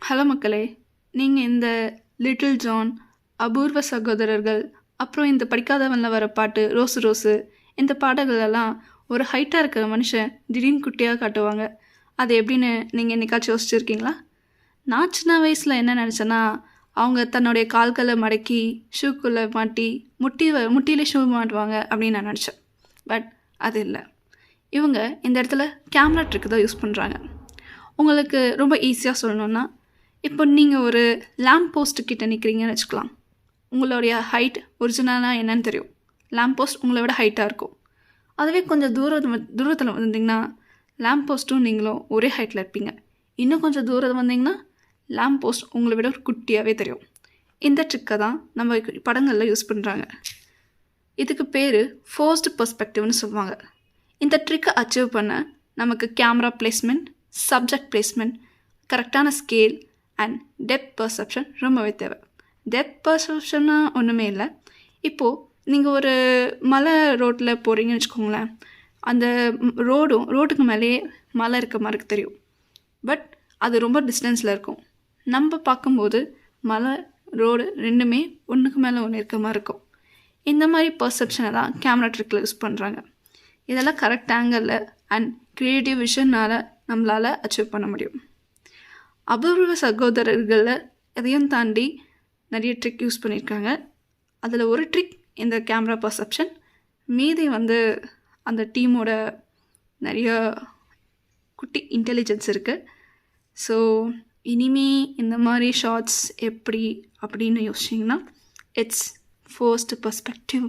Hello மக்களே, நீங்கள் இந்த லிட்டில் ஜான், அபூர்வ சகோதரர்கள், அப்புறம் இந்த படிக்காதவனில் வர பாட்டு ரோஸு ரோஸு, இந்த பாடல்களெல்லாம் ஒரு ஹைட்டாக இருக்கிற மனுஷன் திடீர்னு குட்டியாக காட்டுவாங்க. அது எப்படின்னு நீங்கள் என்னைக்காச்சும் யோசிச்சுருக்கீங்களா? நான் சின்ன வயசில் என்ன நினச்சேன்னா, அவங்க தன்னுடைய கால்களை மடக்கி ஷூக்குள்ளே மாட்டி முட்டியிலே ஷூ மாட்டுவாங்க அப்படின்னு நான் நினச்சேன். பட் அது இல்லை. இவங்க இந்த இடத்துல கேமரா ட்ரிக் தான் யூஸ் பண்ணுறாங்க. உங்களுக்கு ரொம்ப ஈஸியாக சொல்லணுன்னா, இப்போ நீங்கள் ஒரு லேம்ப் போஸ்ட்டு கிட்ட நிற்கிறீங்கன்னு வச்சுக்கலாம். உங்களுடைய ஹைட் ஒரிஜினலாக என்னன்னு தெரியும். லேம்ப் போஸ்ட் உங்களை விட ஹைட்டாக இருக்கும். அதுவே கொஞ்சம் தூரத்தில் வந்தீங்கன்னா லேம்ப் போஸ்ட்டும் நீங்களும் ஒரே ஹைட்டில் இருப்பீங்க. இன்னும் கொஞ்சம் தூரம் வந்தீங்கன்னா லேம்ப் போஸ்ட் உங்களை விட ஒரு குட்டியாகவே தெரியும். இந்த ட்ரிக்கை தான் நம்ம படங்களில் யூஸ் பண்ணுறாங்க. இதுக்கு பேர் ஃபோர்ஸ்டு பெர்ஸ்பெக்டிவ்னு சொல்லுவாங்க. இந்த ட்ரிக்கை அச்சீவ் பண்ண நமக்கு கேமரா பிளேஸ்மெண்ட், சப்ஜெக்ட் பிளேஸ்மெண்ட், கரெக்டான ஸ்கேல் அண்ட் டெப்த் பர்செப்ஷன் ரொம்பவே தேவை. டெப்த் பர்செப்ஷன்னா ஒன்றுமே இல்லை. இப்போது நீங்கள் ஒரு மலை ரோட்டில் போகிறீங்கன்னு வச்சுக்கோங்களேன். அந்த ரோட்டுக்கு மேலேயே மலை இருக்க மாதிரி தெரியும். பட் அது ரொம்ப டிஸ்டன்ஸில் இருக்கும். நம்ம பார்க்கும்போது மலை, ரோடு ரெண்டுமே ஒன்றுக்கு மேலே ஒன்று இருக்க மாதிரி இருக்கும். இந்த மாதிரி பர்செப்ஷனை தான் கேமரா ட்ரிக்கில் யூஸ் பண்ணுறாங்க. இதெல்லாம் கரெக்ட் ஆங்கிளில் அண்ட் க்ரியேட்டிவ் விஷனால் நம்மளால் அச்சீவ் பண்ண முடியும். அபூர்வ சகோதரர்களில் எதையும் தாண்டி நிறைய ட்ரிக் யூஸ் பண்ணியிருக்காங்க. அதில் ஒரு ட்ரிக் இந்த கேமரா பர்செப்ஷன். மீதி அந்த டீமோட நிறைய குட்டி இன்டெலிஜென்ஸ் இருக்குது. ஸோ இனிமே இந்த மாதிரி ஷார்ட்ஸ் எப்படி அப்படின்னு யோசிச்சிங்கன்னா, இட்ஸ் ஃபோர்ஸ்டு பெர்ஸ்பெக்டிவ்.